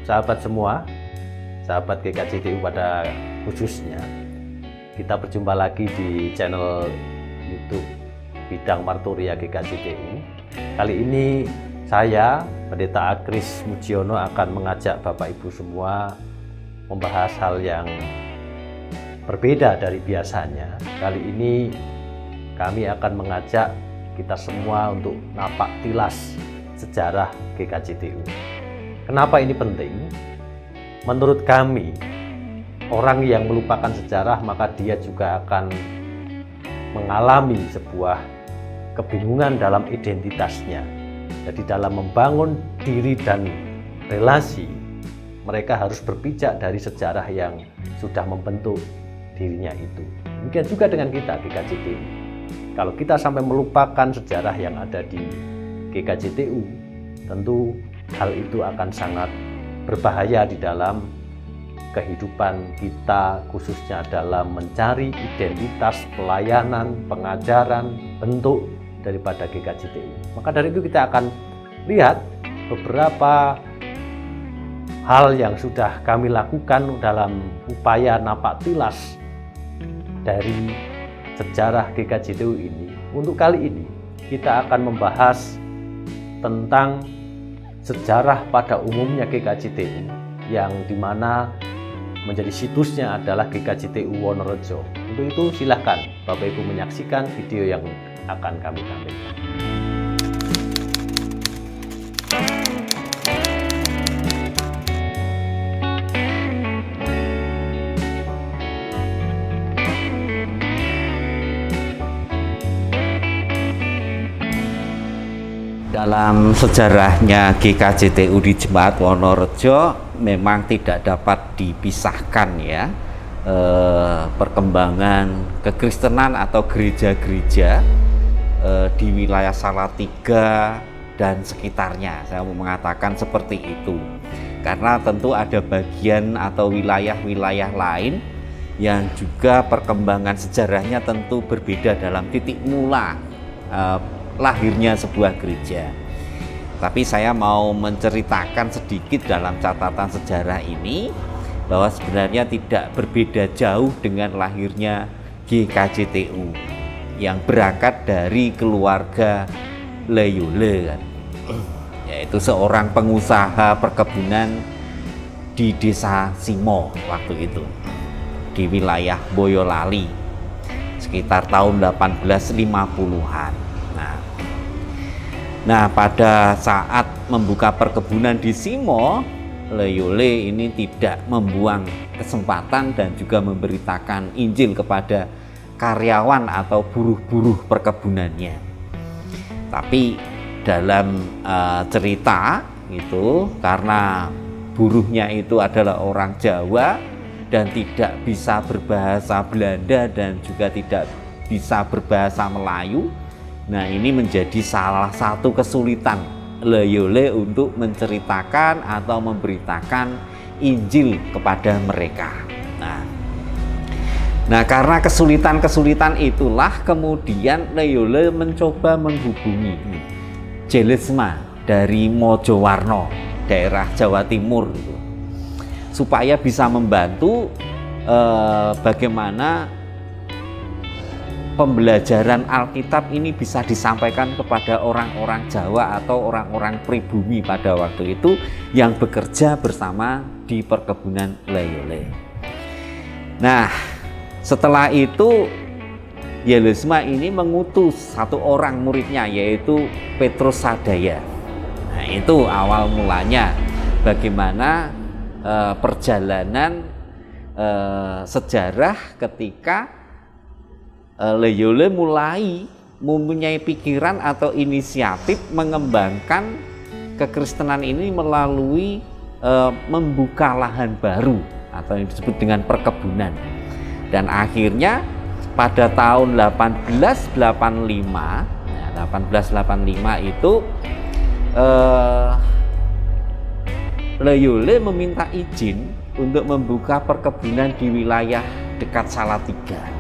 sahabat semua, sahabat GKJTU pada khususnya. Kita berjumpa lagi di channel YouTube Bidang Marturia GKJTU. Kali ini saya, Pendeta Akris Mujiono, akan mengajak Bapak Ibu semua membahas hal yang berbeda dari biasanya. Kali ini kami akan mengajak kita semua untuk napak tilas sejarah GKJTU. Kenapa ini penting? Menurut kami, orang yang melupakan sejarah maka dia juga akan mengalami sebuah kebingungan dalam identitasnya. Jadi dalam membangun diri dan relasi, mereka harus berpijak dari sejarah yang sudah membentuk dirinya itu. Demikian juga dengan kita GKJTU. Kalau kita sampai melupakan sejarah yang ada di GKJTU, tentu hal itu akan sangat berbahaya di dalam kehidupan kita, khususnya dalam mencari identitas, pelayanan, pengajaran, bentuk daripada GKJTU. Maka dari itu kita akan lihat beberapa hal yang sudah kami lakukan dalam upaya napak tilas dari sejarah GKJTU ini. Untuk kali ini kita akan membahas tentang sejarah pada umumnya GKJTU, yang dimana menjadi situsnya adalah GKJTU Wonorejo. Untuk itu silahkan Bapak Ibu menyaksikan video yang akan kami tampilkan. Dalam sejarahnya GKJTU di Jemaat Wonorejo memang tidak dapat dipisahkan ya, perkembangan kekristenan atau gereja-gereja di wilayah Salatiga dan sekitarnya. Saya mau mengatakan seperti itu karena tentu ada bagian atau wilayah-wilayah lain yang juga perkembangan sejarahnya tentu berbeda dalam titik mula lahirnya sebuah gereja. Tapi saya mau menceritakan sedikit dalam catatan sejarah ini bahwa sebenarnya tidak berbeda jauh dengan lahirnya GKJTU yang berangkat dari keluarga Leyole, yaitu seorang pengusaha perkebunan di desa Simo waktu itu di wilayah Boyolali sekitar tahun 1850-an. Nah, pada saat membuka perkebunan di Simo, Leyole ini tidak membuang kesempatan dan juga memberitakan Injil kepada karyawan atau buruh-buruh perkebunannya. Tapi dalam cerita itu, karena buruhnya itu adalah orang Jawa dan tidak bisa berbahasa Belanda dan juga tidak bisa berbahasa Melayu, nah ini menjadi salah satu kesulitan Leyole untuk menceritakan atau memberitakan Injil kepada mereka. Nah karena kesulitan-kesulitan itulah kemudian Leyole mencoba menghubungi Jelesma dari Mojowarno, daerah Jawa Timur itu, supaya bisa membantu bagaimana pembelajaran Alkitab ini bisa disampaikan kepada orang-orang Jawa atau orang-orang pribumi pada waktu itu yang bekerja bersama di perkebunan Leyole. Nah, setelah itu Jelesma ini mengutus satu orang muridnya, yaitu Petrus Sadaya. Nah, itu awal mulanya bagaimana perjalanan sejarah ketika Leyole mulai mempunyai pikiran atau inisiatif mengembangkan kekristenan ini melalui membuka lahan baru atau yang disebut dengan perkebunan. Dan akhirnya pada tahun 1885 itu Leyole meminta izin untuk membuka perkebunan di wilayah dekat Salatiga.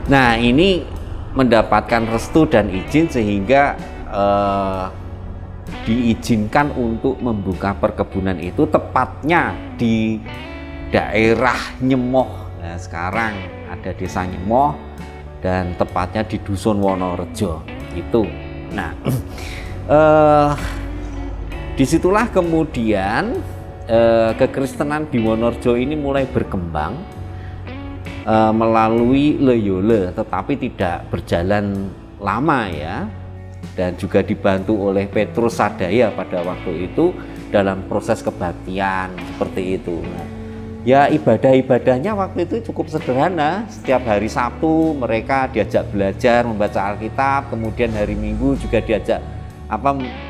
Nah, ini mendapatkan restu dan izin sehingga diizinkan untuk membuka perkebunan itu tepatnya di daerah Nyemoh. Nah, sekarang ada desa Nyemoh dan tepatnya di Dusun Wonorejo itu. Nah, disitulah kemudian kekristenan di Wonorejo ini mulai berkembang melalui Loyola, tetapi tidak berjalan lama ya, dan juga dibantu oleh Petrus Sadaya pada waktu itu dalam proses kebaktian seperti itu. Nah, ya ibadah-ibadahnya waktu itu cukup sederhana. Setiap hari Sabtu mereka diajak belajar membaca Alkitab, kemudian hari Minggu juga diajak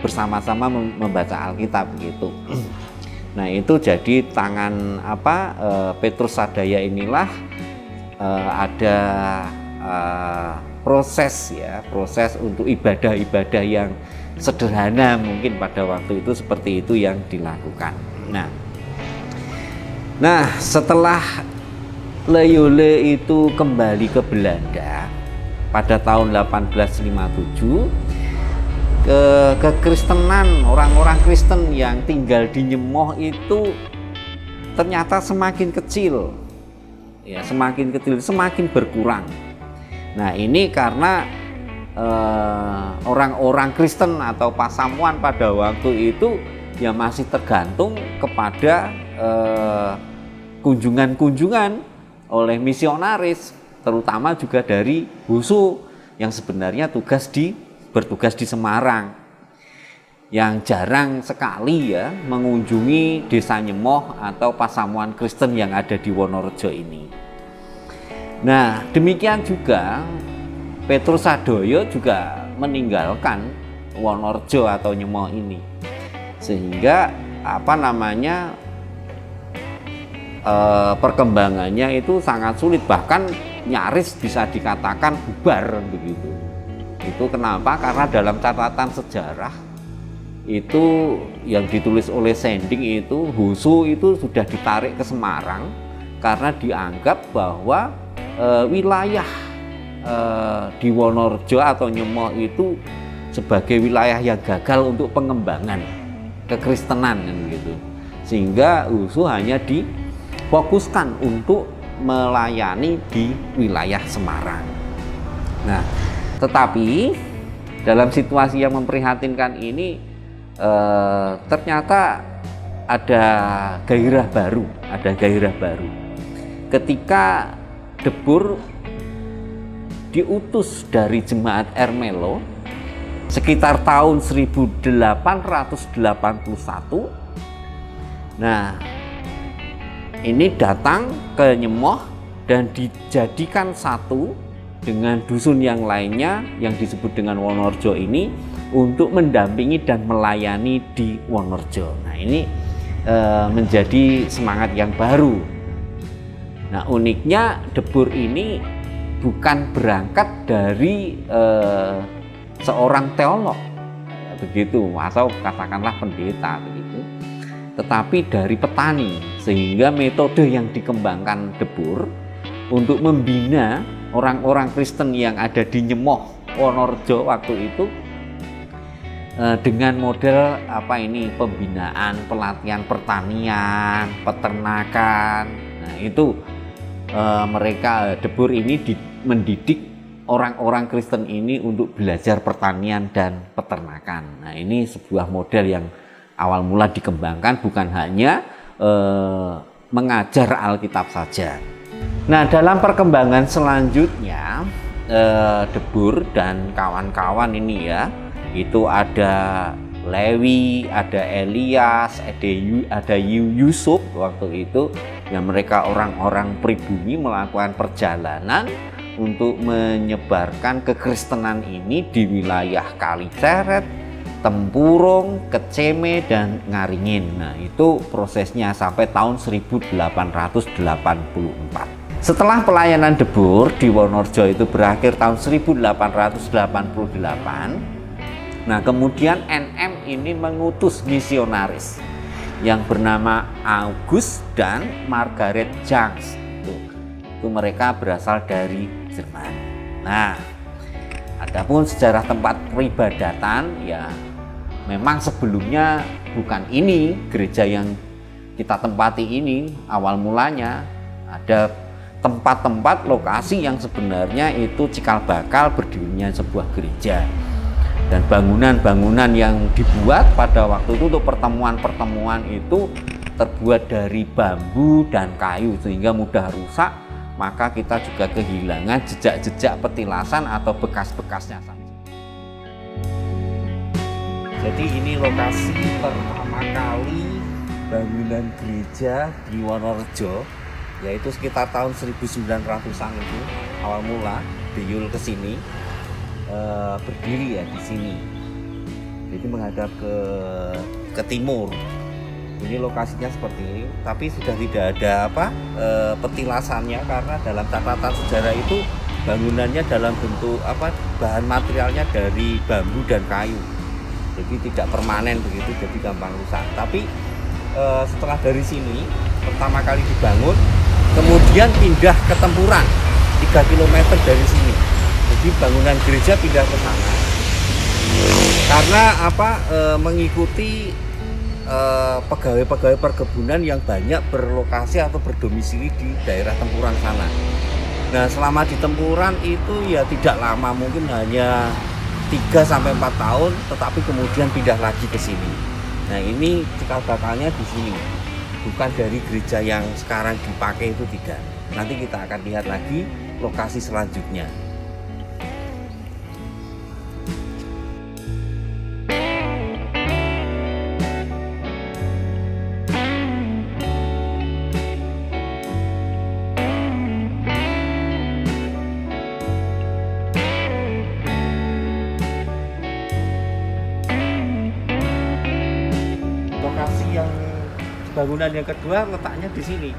bersama-sama membaca Alkitab begitu. Nah, itu jadi tangan Petrus Sadaya inilah ada proses untuk ibadah-ibadah yang sederhana mungkin pada waktu itu seperti itu yang dilakukan. Nah, setelah Loyola itu kembali ke Belanda pada tahun 1857, kekristenan, orang-orang Kristen yang tinggal di Nyemoh itu ternyata semakin kecil, semakin berkurang. Nah, ini karena orang-orang Kristen atau pasamuan pada waktu itu ya masih tergantung kepada kunjungan-kunjungan oleh misionaris, terutama juga dari Husu yang sebenarnya bertugas di Semarang, yang jarang sekali ya mengunjungi desa Nyemoh atau pasamuan Kristen yang ada di Wonorejo ini. Nah, demikian juga Petrus Sadaya juga meninggalkan Wonorejo atau Nyemoh ini, sehingga perkembangannya itu sangat sulit, bahkan nyaris bisa dikatakan bubar begitu. Itu kenapa? Karena dalam catatan sejarah itu yang ditulis oleh Sending itu Husu itu sudah ditarik ke Semarang karena dianggap bahwa wilayah di Wonorejo atau Nyemoh itu sebagai wilayah yang gagal untuk pengembangan kekristenan gitu. Sehingga Husu hanya difokuskan untuk melayani di wilayah Semarang. Nah, tetapi dalam situasi yang memprihatinkan ini ternyata ada gairah baru. Ketika Debur diutus dari jemaat Ermelo sekitar tahun 1881. Nah, ini datang ke Nyemoh dan dijadikan satu dengan dusun yang lainnya yang disebut dengan Wonorejo ini untuk mendampingi dan melayani di Wonorejo. Nah, ini menjadi semangat yang baru. Nah, uniknya Debur ini bukan berangkat dari seorang teolog begitu, atau katakanlah pendeta begitu, tetapi dari petani, sehingga metode yang dikembangkan Debur untuk membina orang-orang Kristen yang ada di Nyemoh Wonorejo waktu itu dengan model pembinaan, pelatihan pertanian, peternakan. Nah, itu mereka Debur ini mendidik orang-orang Kristen ini untuk belajar pertanian dan peternakan. Nah, ini sebuah model yang awal mula dikembangkan, bukan hanya mengajar Alkitab saja. Nah, dalam perkembangan selanjutnya Debur dan kawan-kawan ini ya, itu ada Lewi, ada Elias, ada Yusuf waktu itu, yang mereka orang-orang pribumi melakukan perjalanan untuk menyebarkan kekristenan ini di wilayah Kaliceret, Tempurung, Keceme, dan Ngaringin. Nah, itu prosesnya sampai tahun 1884. Setelah pelayanan Debur di Wonorejo itu berakhir tahun 1888, nah, kemudian NM ini mengutus misionaris yang bernama August dan Margaret Janks. Itu mereka berasal dari Jerman. Nah, adapun sejarah tempat peribadatan ya memang sebelumnya bukan ini gereja yang kita tempati ini. Awal mulanya ada tempat-tempat lokasi yang sebenarnya itu cikal bakal berdirinya sebuah gereja, dan bangunan-bangunan yang dibuat pada waktu itu untuk pertemuan-pertemuan itu terbuat dari bambu dan kayu sehingga mudah rusak, maka kita juga kehilangan jejak-jejak petilasan atau bekas-bekasnya saja. Jadi ini lokasi pertama kali bangunan gereja di Wonorejo, yaitu sekitar tahun 1900-an itu awal mula Beyul ke sini berdiri ya di sini. Jadi menghadap ke timur. Ini lokasinya seperti ini, tapi sudah tidak ada petilasannya karena dalam catatan sejarah itu bangunannya dalam bentuk bahan materialnya dari bambu dan kayu. Jadi tidak permanen begitu, jadi gampang rusak. Tapi setelah dari sini pertama kali dibangun, kemudian pindah ke Tempuran 3 km dari sini. Jadi bangunan gereja pindah ke sana karena mengikuti pegawai-pegawai perkebunan yang banyak berlokasi atau berdomisili di daerah Tempuran sana. Nah, selama di Tempuran itu ya tidak lama, mungkin hanya 3-4 tahun, tetapi kemudian pindah lagi ke sini. Nah, ini cikal bakalnya di sini, bukan dari gereja yang sekarang dipakai itu, tidak. Nanti kita akan lihat lagi lokasi selanjutnya. Bangunan yang kedua letaknya di sini.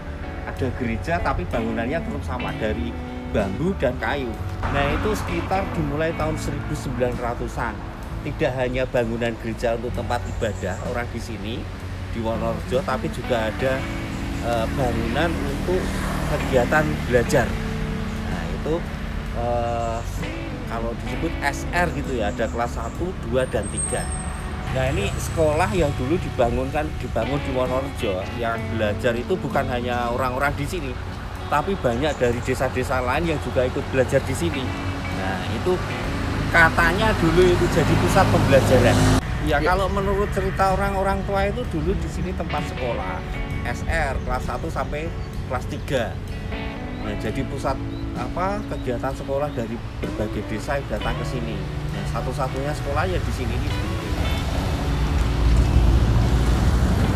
Ada gereja tapi bangunannya tetap sama dari bambu dan kayu. Nah, itu sekitar dimulai tahun 1900-an. Tidak hanya bangunan gereja untuk tempat ibadah orang di sini di Wonorejo, tapi juga ada bangunan untuk kegiatan belajar. Nah, itu kalau disebut SR gitu ya, ada kelas 1, 2, dan 3. Nah, ini sekolah yang dulu dibangun di Wonorejo. Yang belajar itu bukan hanya orang-orang di sini, tapi banyak dari desa-desa lain yang juga ikut belajar di sini. Nah, itu katanya dulu itu jadi pusat pembelajaran. Ya, kalau menurut cerita orang-orang tua itu dulu di sini tempat sekolah SR kelas 1 sampai kelas 3. Nah, jadi pusat kegiatan sekolah dari berbagai desa yang datang ke sini. Nah, satu-satunya sekolah ya di sini nih.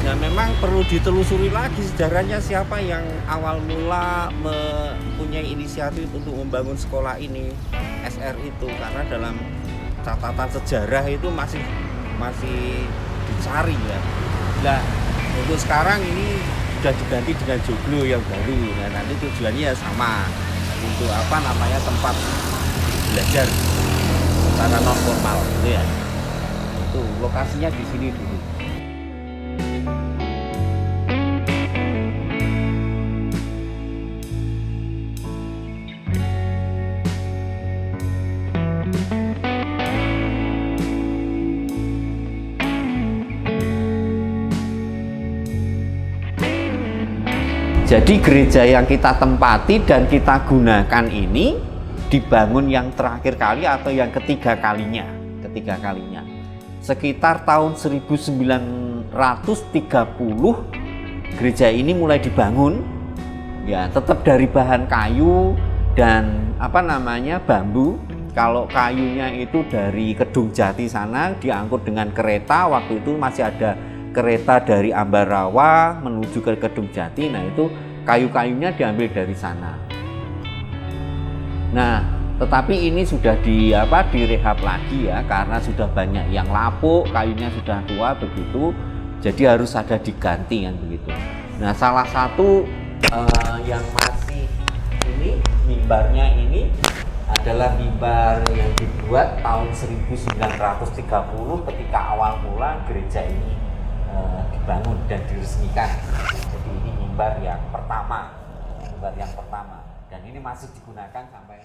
Nah, memang perlu ditelusuri lagi sejarahnya siapa yang awal mula mempunyai inisiatif untuk membangun sekolah ini, SR itu, karena dalam catatan sejarah itu masih dicari ya. Nah, untuk sekarang ini sudah diganti dengan joglo yang baru. Nah, nanti tujuannya sama untuk tempat belajar secara non formal gitu ya. Itu lokasinya di sini dulu. Jadi gereja yang kita tempati dan kita gunakan ini dibangun yang terakhir kali atau yang ketiga kalinya. Sekitar tahun 1930 gereja ini mulai dibangun. Ya, tetap dari bahan kayu dan bambu. Kalau kayunya itu dari Kedung Jati sana diangkut dengan kereta. Waktu itu masih ada kereta dari Ambarawa menuju ke Kedung Jati. Nah, itu kayu-kayunya diambil dari sana. Nah, tetapi ini sudah direhab lagi ya, karena sudah banyak yang lapuk, kayunya sudah tua begitu. Jadi harus ada diganti kan begitu. Nah, salah satu yang masih ini mimbarnya ini adalah mimbar yang dibuat tahun 1930 ketika awal mula gereja ini dibangun dan diresmikan. Jadi ini mimbar yang pertama dan ini masih digunakan sampai